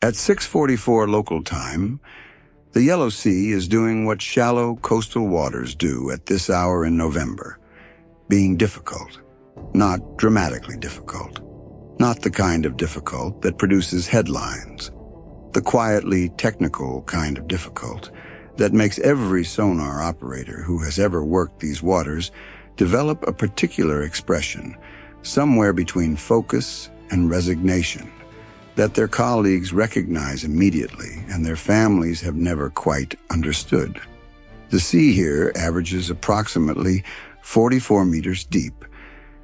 At 6:44 local time, the Yellow Sea is doing what shallow coastal waters do at this hour in November, being difficult, not dramatically difficult, not the kind of difficult that produces headlines, the quietly technical kind of difficult that makes every sonar operator who has ever worked these waters develop a particular expression, somewhere between focus and resignation, that their colleagues recognize immediately and their families have never quite understood. The sea here averages approximately 44 meters deep,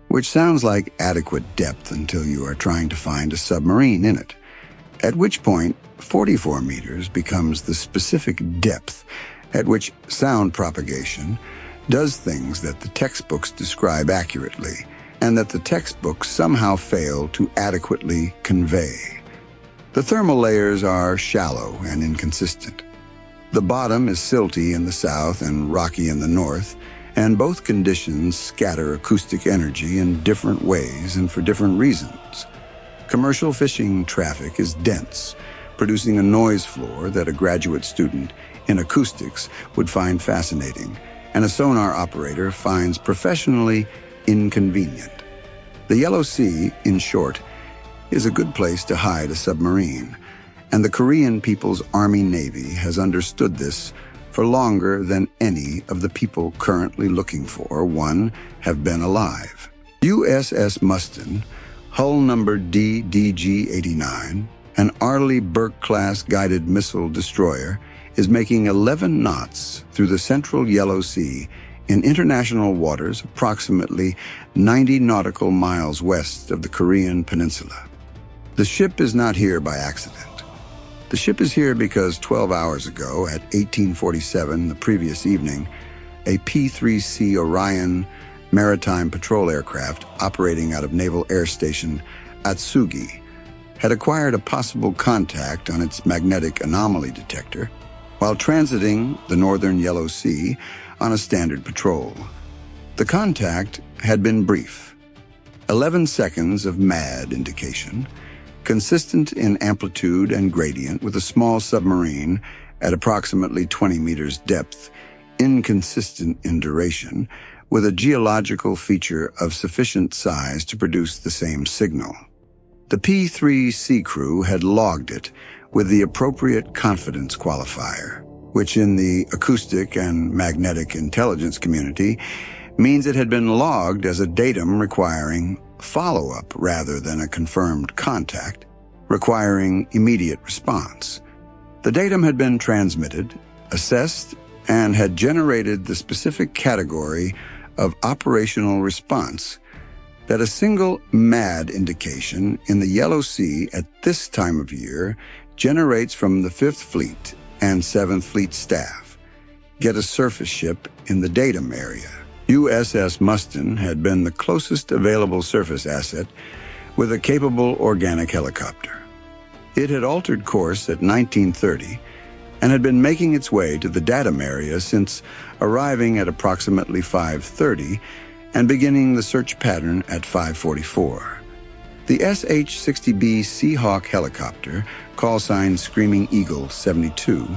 which sounds like adequate depth until you are trying to find a submarine in it, at which point 44 meters becomes the specific depth at which sound propagation does things that the textbooks describe accurately and that the textbooks somehow fail to adequately convey. The thermal layers are shallow and inconsistent. The bottom is silty in the south and rocky in the north, and both conditions scatter acoustic energy in different ways and for different reasons. Commercial fishing traffic is dense, producing a noise floor that a graduate student in acoustics would find fascinating, and a sonar operator finds professionally inconvenient. The Yellow Sea, in short, is a good place to hide a submarine, and the Korean People's Army Navy has understood this for longer than any of the people currently looking for one have been alive. USS Mustin, hull number DDG-89, an Arleigh Burke-class guided missile destroyer, is making 11 knots through the central Yellow Sea in international waters approximately 90 nautical miles west of the Korean peninsula. The ship is not here by accident. The ship is here because 12 hours ago, at 1847 the previous evening, a P-3C Orion maritime patrol aircraft operating out of Naval Air Station Atsugi had acquired a possible contact on its magnetic anomaly detector while transiting the northern Yellow Sea on a standard patrol. The contact had been brief, 11 seconds of MAD indication, consistent in amplitude and gradient with a small submarine at approximately 20 meters depth, inconsistent in duration, with a geological feature of sufficient size to produce the same signal. The P-3C crew had logged it with the appropriate confidence qualifier, which in the acoustic and magnetic intelligence community means it had been logged as a datum requiring follow-up rather than a confirmed contact, requiring immediate response. The datum had been transmitted, assessed, and had generated the specific category of operational response that a single MAD indication in the Yellow Sea at this time of year generates from the 5th Fleet and 7th Fleet staff. Get a surface ship in the datum area. USS Mustin had been the closest available surface asset with a capable organic helicopter. It had altered course at 1930 and had been making its way to the datum area since arriving at approximately 5:30 and beginning the search pattern at 5:44. The SH-60B Seahawk helicopter, call sign Screaming Eagle 72,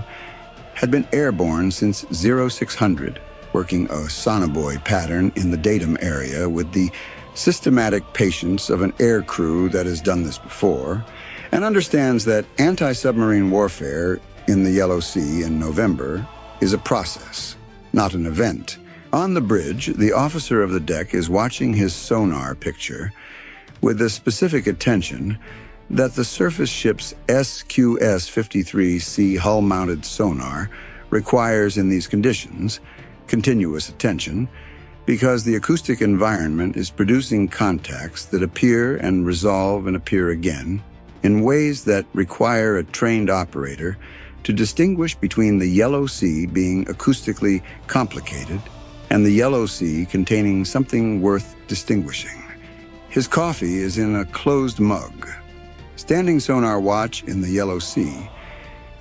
had been airborne since 0600, working a sonobuoy pattern in the datum area with the systematic patience of an air crew that has done this before and understands that anti-submarine warfare in the Yellow Sea in November is a process, not an event. On the bridge, the officer of the deck is watching his sonar picture with the specific attention that the surface ship's SQS-53C hull-mounted sonar requires in these conditions, continuous attention, because the acoustic environment is producing contacts that appear and resolve and appear again in ways that require a trained operator to distinguish between the Yellow Sea being acoustically complicated and the Yellow Sea containing something worth distinguishing. His coffee is in a closed mug. Standing sonar watch in the Yellow Sea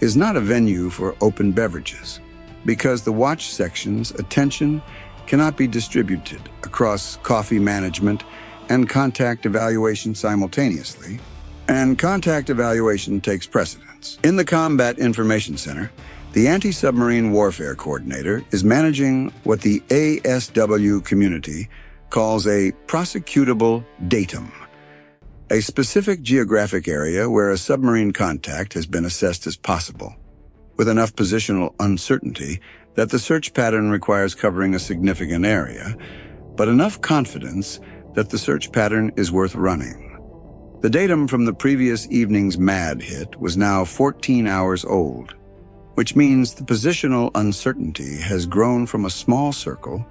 is not a venue for open beverages because the watch section's attention cannot be distributed across coffee management and contact evaluation simultaneously, and contact evaluation takes precedence. intelligence. In the Combat Information Center, the Anti-Submarine Warfare Coordinator is managing what the ASW community calls a prosecutable datum, a specific geographic area where a submarine contact has been assessed as possible, with enough positional uncertainty that the search pattern requires covering a significant area, but enough confidence that the search pattern is worth running. The datum from the previous evening's MAD hit was now 14 hours old, which means the positional uncertainty has grown from a small circle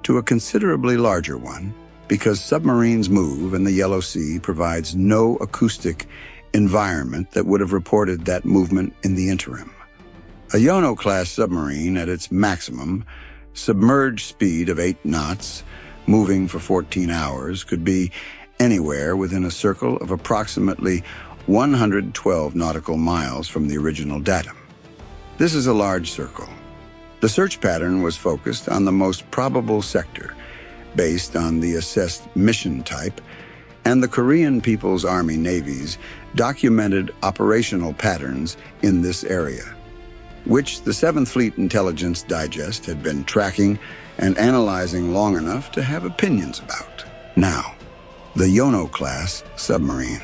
to a considerably larger one because submarines move and the Yellow Sea provides no acoustic environment that would have reported that movement in the interim. A Yono-Class submarine at its maximum, submerged speed of 8 knots, moving for 14 hours, could be anywhere within a circle of approximately 112 nautical miles from the original datum. This is a large circle. The search pattern was focused on the most probable sector, based on the assessed mission type, and the Korean People's Army Navy's documented operational patterns in this area, which the 7th Fleet Intelligence Digest had been tracking and analyzing long enough to have opinions about. Now, the Yono-Class submarine.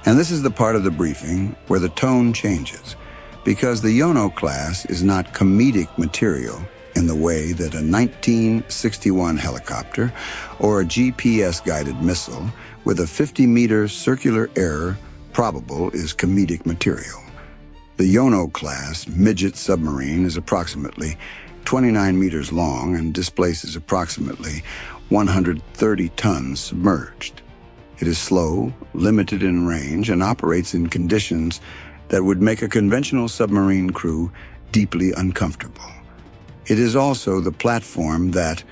And this is the part of the briefing where the tone changes, because the Yono-Class is not comedic material in the way that a 1961 helicopter or a GPS-guided missile with a 50-meter circular error probable is comedic material. The Yono-Class midget submarine is approximately 29 meters long and displaces approximately 130 tons submerged. It is slow, limited in range, and operates in conditions that would make a conventional submarine crew deeply uncomfortable. It is also the platform that,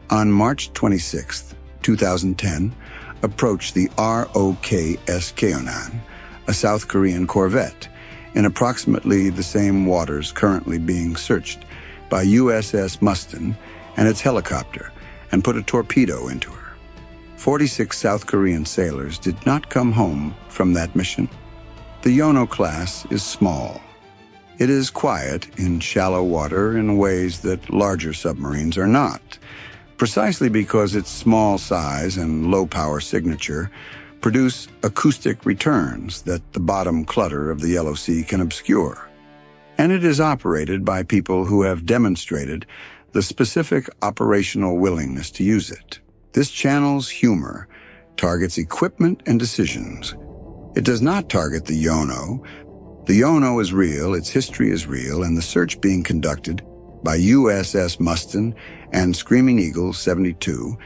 on March 26, 2010, approached the ROKS Cheonan, a South Korean corvette, in approximately the same waters currently being searched by USS Mustin and its helicopter, and put a torpedo into her. 46 South Korean sailors did not come home from that mission. The Yono-Class is small. It is quiet in shallow water in ways that larger submarines are not, precisely because its small size and low power signature produce acoustic returns that the bottom clutter of the Yellow Sea can obscure. And it is operated by people who have demonstrated the specific operational willingness to use it. This channel's humor targets equipment and decisions. It does not target the Yono. The Yono is real, its history is real, and the search being conducted by USS Mustin and Screaming Eagle 72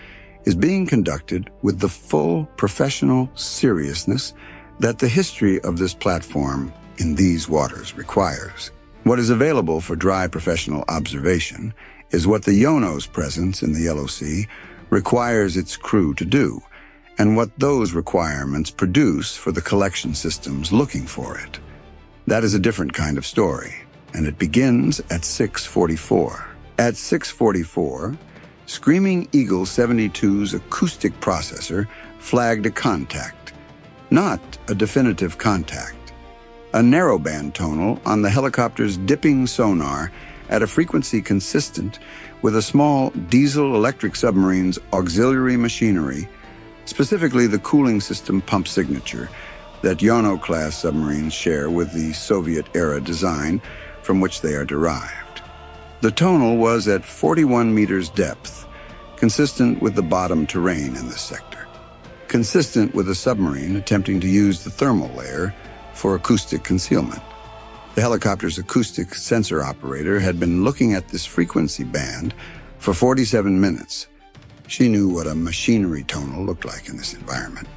is being conducted with the full professional seriousness that the history of this platform in these waters requires. What is available for dry professional observation is what the Yono's presence in the Yellow Sea requires its crew to do, and what those requirements produce for the collection systems looking for it. That is a different kind of story, and it begins at 6:44. At 6:44, Screaming Eagle 72's acoustic processor flagged a contact, not a definitive contact. A narrowband tonal on the helicopter's dipping sonar at a frequency consistent with a small diesel-electric submarine's auxiliary machinery, specifically the cooling system pump signature that Yono-Class submarines share with the Soviet-era design from which they are derived. The tonal was at 41 meters depth, consistent with the bottom terrain in this sector, consistent with a submarine attempting to use the thermal layer for acoustic concealment. The helicopter's acoustic sensor operator had been looking at this frequency band for 47 minutes. She knew what a machinery tonal looked like in this environment.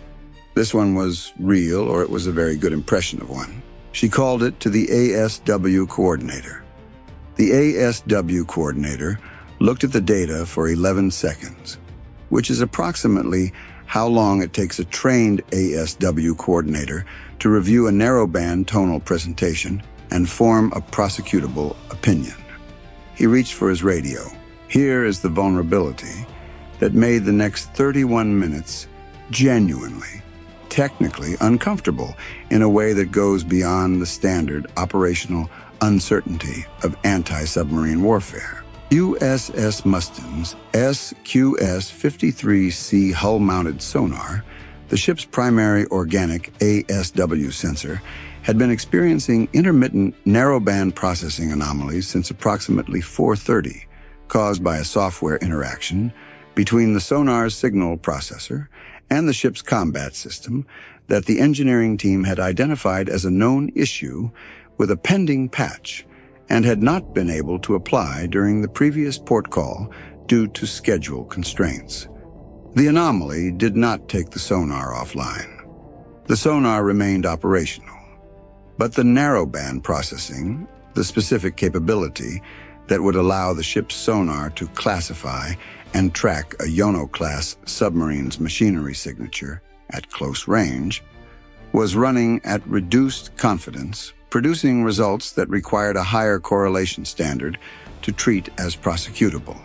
This one was real, or it was a very good impression of one. She called it to the ASW coordinator. The ASW coordinator looked at the data for 11 seconds, which is approximately how long it takes a trained ASW coordinator to review a narrowband tonal presentation and form a prosecutable opinion. He reached for his radio. Here is the vulnerability that made the next 31 minutes genuinely technically uncomfortable in a way that goes beyond the standard operational uncertainty of anti-submarine warfare. USS Mustin's SQS-53C hull-mounted sonar, the ship's primary organic ASW sensor, had been experiencing intermittent narrowband processing anomalies since approximately 4:30, caused by a software interaction between the sonar's signal processor and the ship's combat system that the engineering team had identified as a known issue with a pending patch and had not been able to apply during the previous port call due to schedule constraints. The anomaly did not take the sonar offline. The sonar remained operational, but the narrowband processing, the specific capability that would allow the ship's sonar to classify and track a Yono-Class submarine's machinery signature at close range, was running at reduced confidence, producing results that required a higher correlation standard to treat as prosecutable.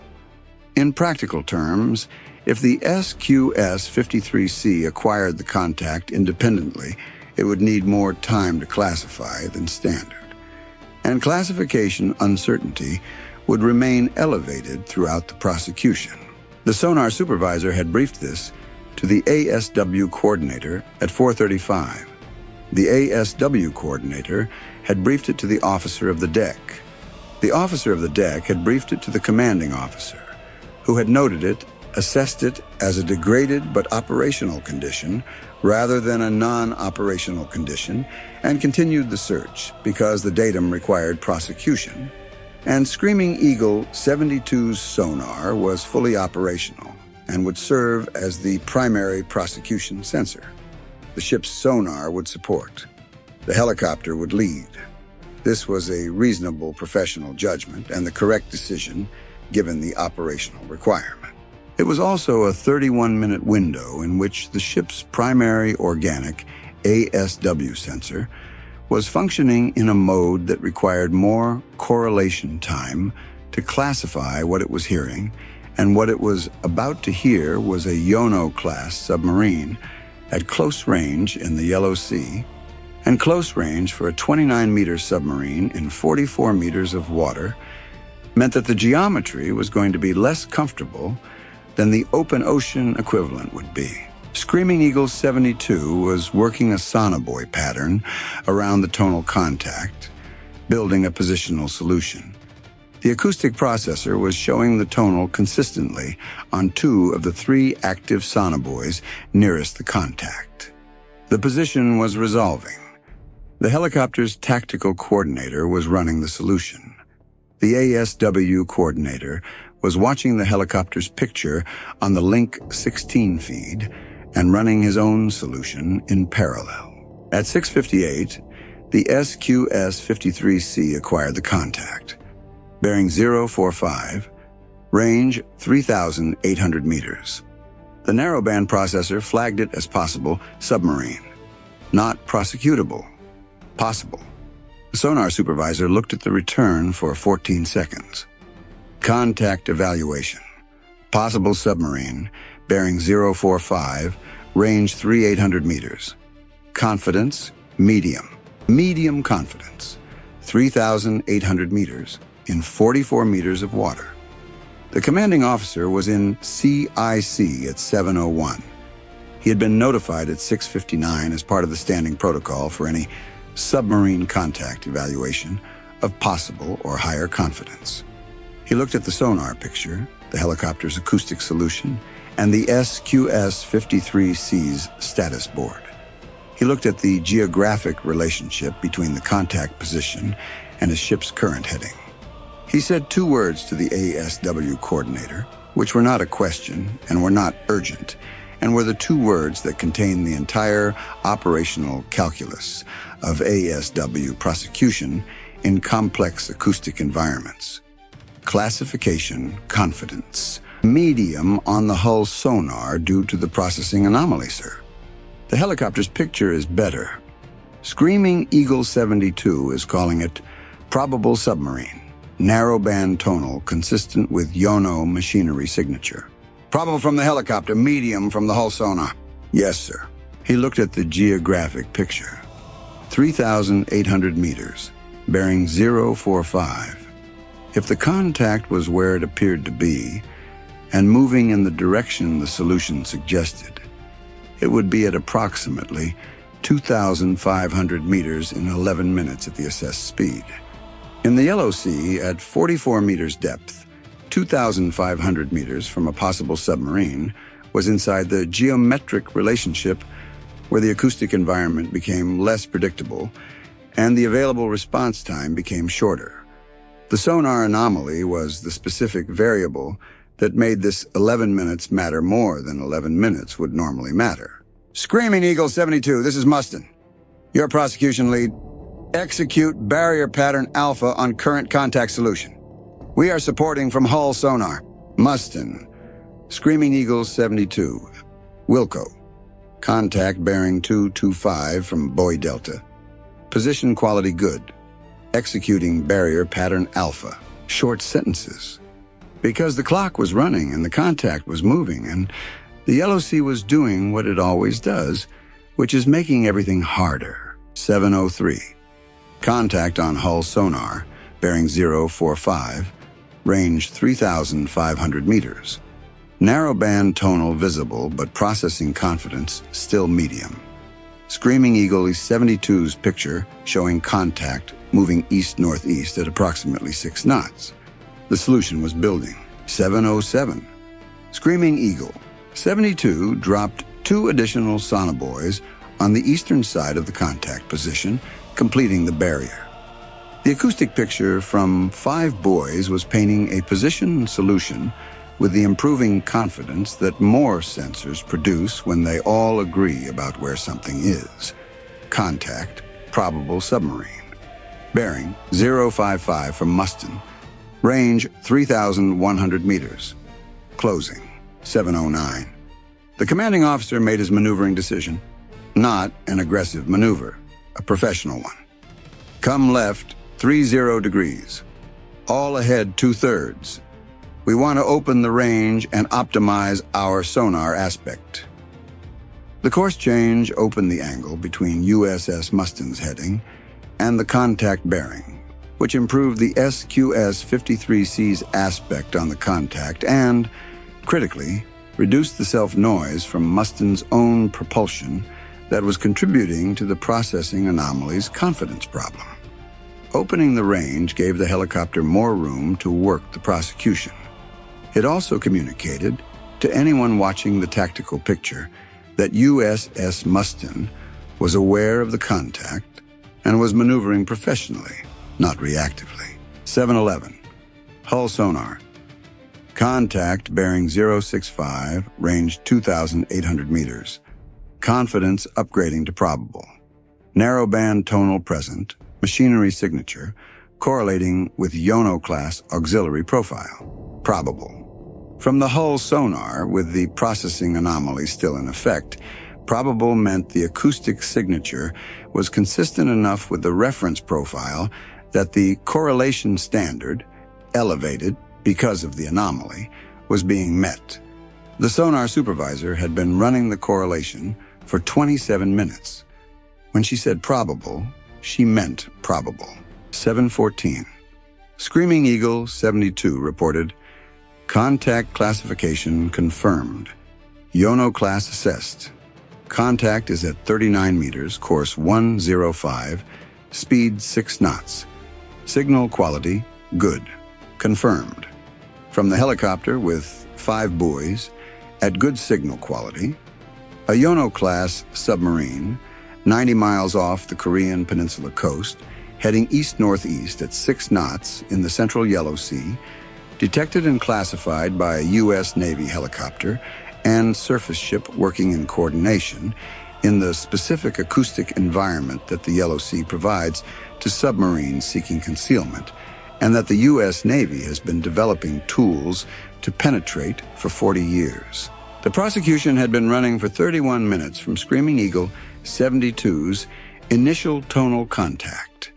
In practical terms, if the SQS-53C acquired the contact independently, it would need more time to classify than standard. And classification uncertainty would remain elevated throughout the prosecution. The sonar supervisor had briefed this to the ASW coordinator at 4:35. The ASW coordinator had briefed it to the officer of the deck. The officer of the deck had briefed it to the commanding officer, who had noted it, assessed it as a degraded but operational condition rather than a non-operational condition, and continued the search because the datum required prosecution. And Screaming Eagle 72's sonar was fully operational and would serve as the primary prosecution sensor. The ship's sonar would support. The helicopter would lead. This was a reasonable professional judgment and the correct decision given the operational requirement. It was also a 31-minute window in which the ship's primary organic ASW sensor was functioning in a mode that required more correlation time to classify what it was hearing, and what it was about to hear was a Yono-Class submarine at close range in the Yellow Sea, and close range for a 29-meter submarine in 44 meters of water meant that the geometry was going to be less comfortable than the open ocean equivalent would be. Screaming Eagle 72 was working a sonobuoy pattern around the tonal contact, building a positional solution. The acoustic processor was showing the tonal consistently on 2 of the 3 active sonobuoys nearest the contact. The position was resolving. The helicopter's tactical coordinator was running the solution. The ASW coordinator was watching the helicopter's picture on the Link 16 feed and running his own solution in parallel. At 6:58, the SQS-53C acquired the contact. Bearing 045, range 3,800 meters. The narrowband processor flagged it as possible submarine, not prosecutable, possible. The sonar supervisor looked at the return for 14 seconds. Contact evaluation. Possible submarine, bearing 045, range 3,800 meters. Confidence, medium. Medium confidence, 3,800 meters in 44 meters of water. The commanding officer was in CIC at 7:01. He had been notified at 6:59 as part of the standing protocol for any submarine contact evaluation of possible or higher confidence. He looked at the sonar picture, the helicopter's acoustic solution, and the SQS-53C's status board. He looked at the geographic relationship between the contact position and his ship's current heading. He said 2 words to the ASW coordinator, which were not a question and were not urgent, and were the 2 words that contained the entire operational calculus of ASW prosecution in complex acoustic environments. Classification confidence. Medium on the hull sonar due to the processing anomaly, sir. The helicopter's picture is better. Screaming Eagle 72 is calling it probable submarine. Narrowband tonal consistent with Yono machinery signature. Probable from the helicopter, medium from the hull sonar. Yes, sir. He looked at the geographic picture. 3,800 meters, bearing 045. If the contact was where it appeared to be, and moving in the direction the solution suggested, it would be at approximately 2,500 meters in 11 minutes at the assessed speed. In the Yellow Sea, at 44 meters depth, 2,500 meters from a possible submarine, was inside the geometric relationship where the acoustic environment became less predictable and the available response time became shorter. The sonar anomaly was the specific variable that made this 11 minutes matter more than 11 minutes would normally matter. Screaming Eagle 72, this is Mustin. Your prosecution lead. Execute barrier pattern alpha on current contact solution. We are supporting from hull sonar. Mustin. Screaming Eagle 72. Wilco. Contact bearing 225 from Boy Delta. Position quality good. Executing barrier pattern alpha. Short sentences. Because the clock was running and the contact was moving and the Yellow Sea was doing what it always does, which is making everything harder. 703. Contact on hull sonar, bearing 045, range 3,500 meters. Narrowband tonal visible, but processing confidence still medium. Screaming Eagle 72's picture showing contact moving east-northeast at approximately 6 knots. The solution was building. 707. Screaming Eagle 72 dropped 2 additional sonobuoys on the eastern side of the contact position, completing the barrier. The acoustic picture from 5 buoys was painting a position solution with the improving confidence that more sensors produce when they all agree about where something is. Contact, probable submarine. Bearing 055 from Mustin. Range 3,100 meters. Closing 709. The commanding officer made his maneuvering decision. Not an aggressive maneuver, a professional one. Come left 30 degrees. All ahead 2/3. We want to open the range and optimize our sonar aspect. The course change opened the angle between USS Mustin's heading and the contact bearing, which improved the SQS-53C's aspect on the contact and, critically, reduced the self-noise from Mustin's own propulsion that was contributing to the processing anomaly's confidence problem. Opening the range gave the helicopter more room to work the prosecution. It also communicated to anyone watching the tactical picture that USS Mustin was aware of the contact and was maneuvering professionally, not reactively. 711. Hull sonar. Contact bearing 065, range 2,800 meters. Confidence upgrading to probable. Narrowband tonal present, machinery signature, correlating with Yono-Class auxiliary profile. Probable. From the hull sonar, with the processing anomaly still in effect, probable meant the acoustic signature was consistent enough with the reference profile that the correlation standard, elevated because of the anomaly, was being met. The sonar supervisor had been running the correlation for 27 minutes. When she said probable, she meant probable. 714. Screaming Eagle 72 reported, contact classification confirmed. Yono-Class assessed. Contact is at 39 meters, course 105, speed 6 knots. Signal quality, good. Confirmed. From the helicopter with 5 buoys, at good signal quality, a Yono-Class submarine, 90 miles off the Korean Peninsula coast, heading east-northeast at 6 knots in the central Yellow Sea, detected and classified by a U.S. Navy helicopter and surface ship working in coordination in the specific acoustic environment that the Yellow Sea provides to submarines seeking concealment, and that the U.S. Navy has been developing tools to penetrate for 40 years. The prosecution had been running for 31 minutes from Screaming Eagle 72's initial tonal contact.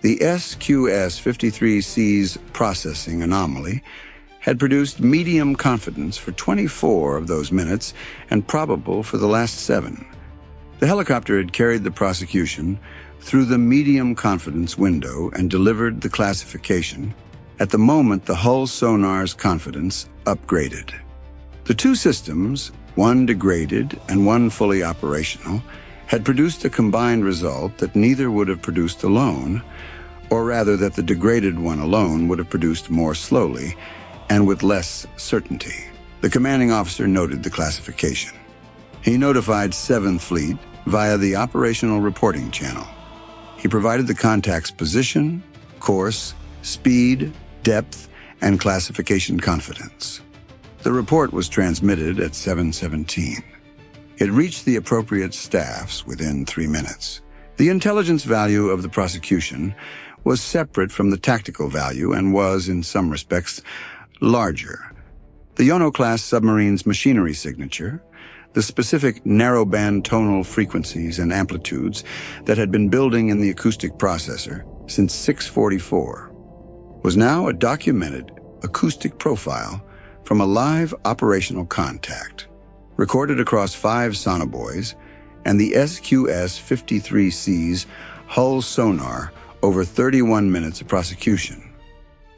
The SQS-53C's processing anomaly had produced medium confidence for 24 of those minutes and probable for the last 7. The helicopter had carried the prosecution through the medium confidence window and delivered the classification at the moment the hull sonar's confidence upgraded. The two systems, one degraded and one fully operational, had produced a combined result that neither would have produced alone, or rather that the degraded one alone would have produced more slowly and with less certainty. The commanding officer noted the classification. He notified 7th Fleet via the operational reporting channel. He provided the contact's position, course, speed, depth, and classification confidence. The report was transmitted at 7:17. It reached the appropriate staffs within 3 minutes. The intelligence value of the prosecution was separate from the tactical value and was, in some respects, larger. The Yono-Class submarine's machinery signature, the specific narrowband tonal frequencies and amplitudes that had been building in the acoustic processor since 644, was now a documented acoustic profile from a live operational contact, recorded across 5 sonobuoys and the SQS-53C's hull sonar over 31 minutes of prosecution.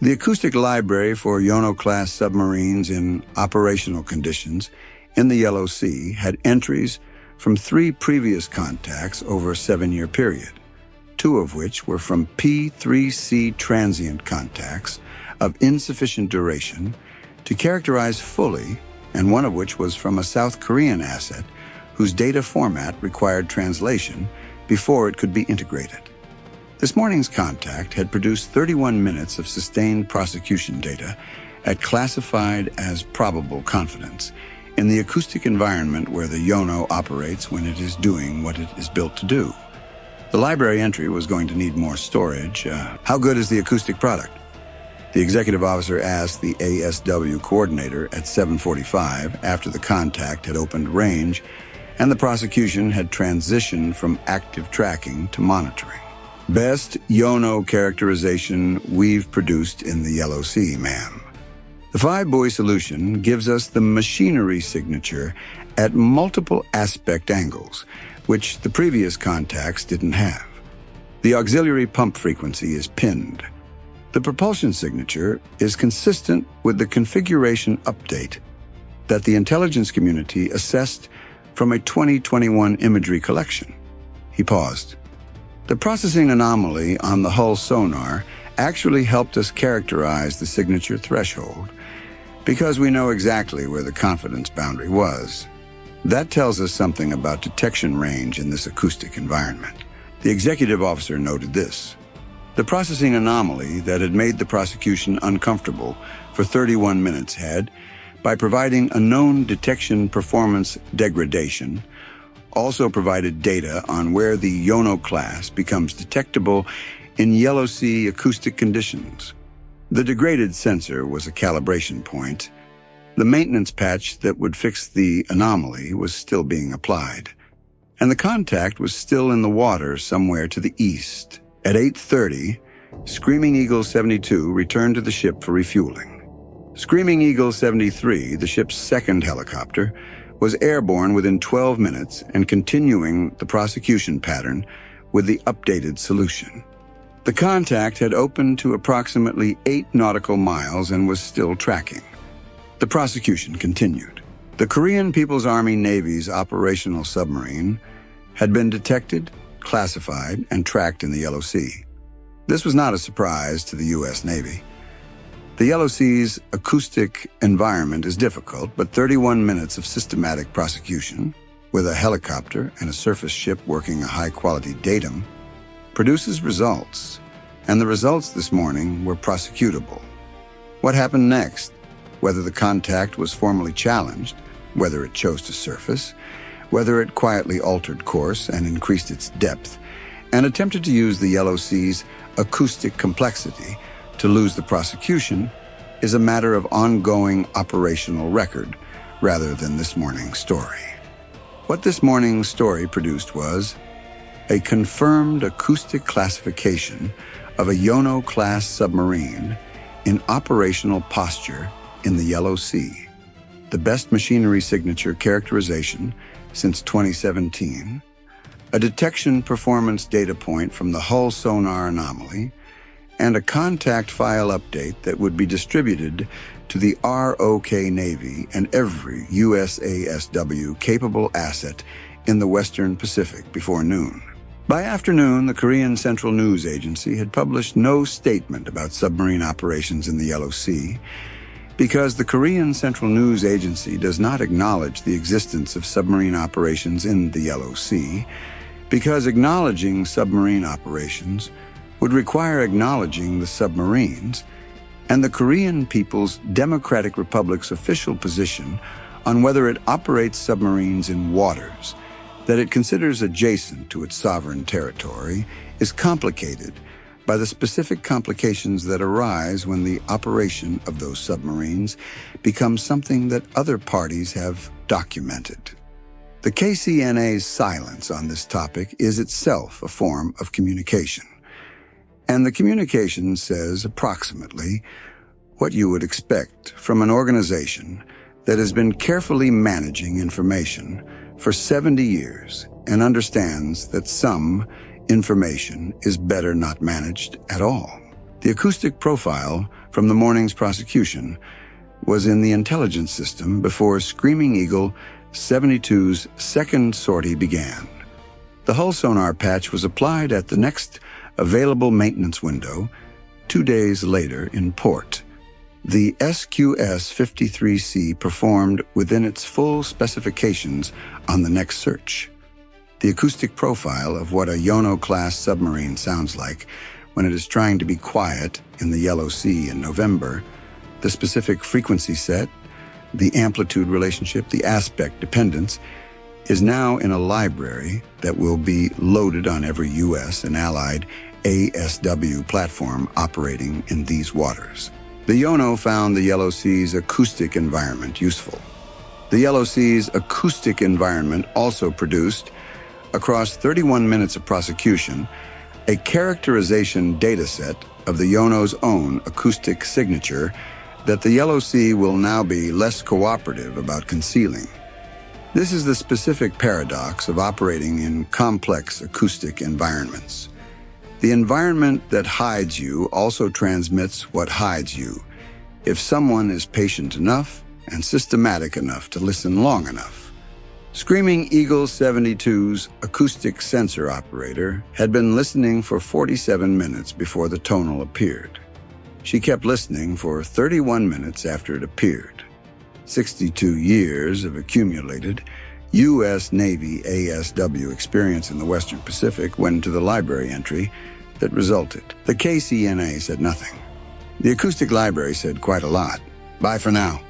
The acoustic library for Yono-Class submarines in operational conditions in the Yellow Sea had entries from 3 previous contacts over a 7-year period, 2 of which were from P3C transient contacts of insufficient duration to characterize fully, and one of which was from a South Korean asset whose data format required translation before it could be integrated. This morning's contact had produced 31 minutes of sustained prosecution data at classified as probable confidence in the acoustic environment where the Yono operates when it is doing what it is built to do. The library entry was going to need more storage. How good is the acoustic product? The executive officer asked the ASW coordinator at 7:45 after the contact had opened range and the prosecution had transitioned from active tracking to monitoring. Best Yono characterization we've produced in the Yellow Sea, ma'am. The 5-buoy solution gives us the machinery signature at multiple aspect angles, which the previous contacts didn't have. The auxiliary pump frequency is pinned. The propulsion signature is consistent with the configuration update that the intelligence community assessed from a 2021 imagery collection. He paused. The processing anomaly on the hull sonar actually helped us characterize the signature threshold because we know exactly where the confidence boundary was. That tells us something about detection range in this acoustic environment. The executive officer noted this. The processing anomaly that had made the prosecution uncomfortable for 31 minutes had, by providing a known detection performance degradation, also provided data on where the Yono-Class becomes detectable in Yellow Sea acoustic conditions. The degraded sensor was a calibration point. The maintenance patch that would fix the anomaly was still being applied, and the contact was still in the water somewhere to the east. At 8:30, Screaming Eagle 72 returned to the ship for refueling. Screaming Eagle 73, the ship's second helicopter, was airborne within 12 minutes and continuing the prosecution pattern with the updated solution. The contact had opened to approximately 8 nautical miles and was still tracking. The prosecution continued. The Korean People's Army Navy's operational submarine had been detected, classified, and tracked in the Yellow Sea. This was not a surprise to the U.S. Navy. The Yellow Sea's acoustic environment is difficult, but 31 minutes of systematic prosecution, with a helicopter and a surface ship working a high-quality datum, produces results, and the results this morning were prosecutable. What happened next? Whether the contact was formally challenged, whether it chose to surface, whether it quietly altered course and increased its depth, and attempted to use the Yellow Sea's acoustic complexity to lose the prosecution, is a matter of ongoing operational record rather than this morning's story. What this morning's story produced was a confirmed acoustic classification of a Yono-Class submarine in operational posture in the Yellow Sea, the best machinery signature characterization since 2017, a detection performance data point from the hull sonar anomaly, and a contact file update that would be distributed to the ROK Navy and every USASW-capable asset in the Western Pacific before noon. By afternoon, the Korean Central News Agency had published no statement about submarine operations in the Yellow Sea, because the Korean Central News Agency does not acknowledge the existence of submarine operations in the Yellow Sea, because acknowledging submarine operations would require acknowledging the submarines and the Korean People's Democratic Republic's official position on whether it operates submarines in waters that it considers adjacent to its sovereign territory is complicated by the specific complications that arise when the operation of those submarines becomes something that other parties have documented. The KCNA's silence on this topic is itself a form of communication. And the communication says approximately what you would expect from an organization that has been carefully managing information for 70 years and understands that some information is better not managed at all. The acoustic profile from the morning's prosecution was in the intelligence system before Screaming Eagle 72's second sortie began. The hull sonar patch was applied at the next available maintenance window 2 days later in port. The SQS-53C performed within its full specifications on the next search. The acoustic profile of what a Yono-Class submarine sounds like when it is trying to be quiet in the Yellow Sea in November, the specific frequency set, the amplitude relationship, the aspect dependence, is now in a library that will be loaded on every U.S. and Allied ASW platform operating in these waters. The Yono found the Yellow Sea's acoustic environment useful. The Yellow Sea's acoustic environment also produced, across 31 minutes of prosecution, a characterization dataset of the Yono's own acoustic signature that the Yellow Sea will now be less cooperative about concealing. This is the specific paradox of operating in complex acoustic environments. The environment that hides you also transmits what hides you, if someone is patient enough and systematic enough to listen long enough. Screaming Eagle 72's acoustic sensor operator had been listening for 47 minutes before the tonal appeared. She kept listening for 31 minutes after it appeared. 62 years of accumulated U.S. Navy ASW experience in the Western Pacific went into the library entry that resulted. The KCNA said nothing. The acoustic library said quite a lot. Bye for now.